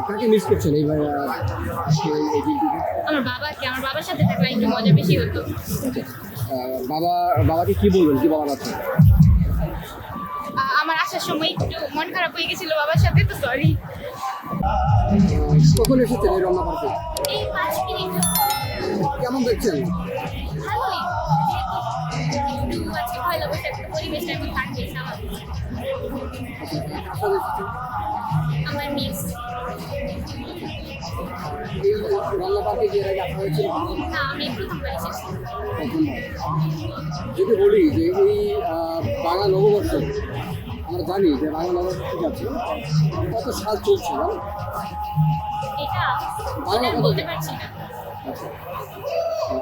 কাকে মিস করছেন এইবার আজকে এই দিনটিতে? আমার বাবার সাথে থাকলে একটু মজা বেশি হতো। বাবাকে কি বলবেন, কি বলার আছে? আমার আসার সময় একটু মন খারাপ হয়ে গেছিল বাবার সাথে, তো সরি। কখন এসেছেন এই রমনা পার্কে? এই 5 মিনিট কেমন দেখছেন? ভালোই, যেহেতু আজকে পয়লা বৈশাখ, তো পরিবেশটা এখন থাকবে স্বাভাবিক। কার সাথে এসেছেন? আমার মিস এই রমনা পার্কে কি এর আগে আসা হয়েছিল? না, আমি প্রথমবার এসেছি। প্রথমবার। যদি বলি যে এই বাংলা নববর্ষ, আমরা জানি যে বাংলা নববর্ষ ঠিক আছে, কত সাল চলছে জানো? এটা বাংলা আমি কত? বলতে পারছি না,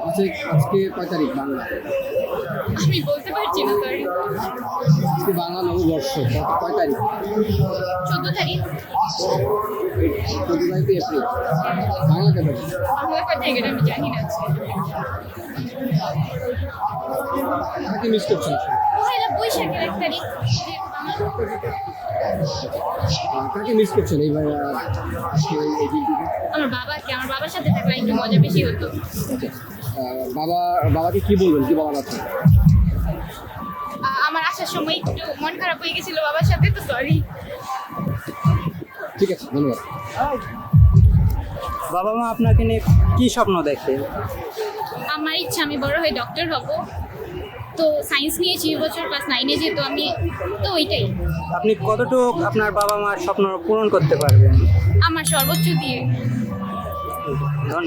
আচ্ছা আজকে কয় তারিখ বাংলা? আমি বলতে পারছি না, সরি। আজকে বাংলা নববর্ষ কয় তারিখ? 14 তারিখ। 14 তারিখে এপ্রিল। বাংলা কয় তারিখ? বাংলা কয় তারিখ এটা আমি জানি না আজকে। কাকে মিস করছেন? পয়লা বৈশাখের 1 তারিখ, যেহেতু বাংলা। কাকে মিস করছেন এইবার আজকে এই দিনটিতে? আমার বাবার সাথে থাকলে একটু মজা বেশি হতো। বাবাকে কি বলবেন, কি বলার আছে? আমার আসার সময় একটু মন খারাপ হয়ে গেছিল বাবার সাথে, তো সরি। ঠিক আছে, ধন্যবাদ। বাবা মা আপনাকে নিয়ে কি স্বপ্ন দেখে? আমার ইচ্ছা আমি বড় হয়ে ডক্টর হব, তো সায়েন্স নিয়েছি এবছর ক্লাস 9-এ, যেহেতু আমি, তো ওইটাই আপনি কতটুকু আপনার বাবা মার স্বপ্ন পূরণ করতে পারবেন? আমার সর্বোচ্চ দিয়ে।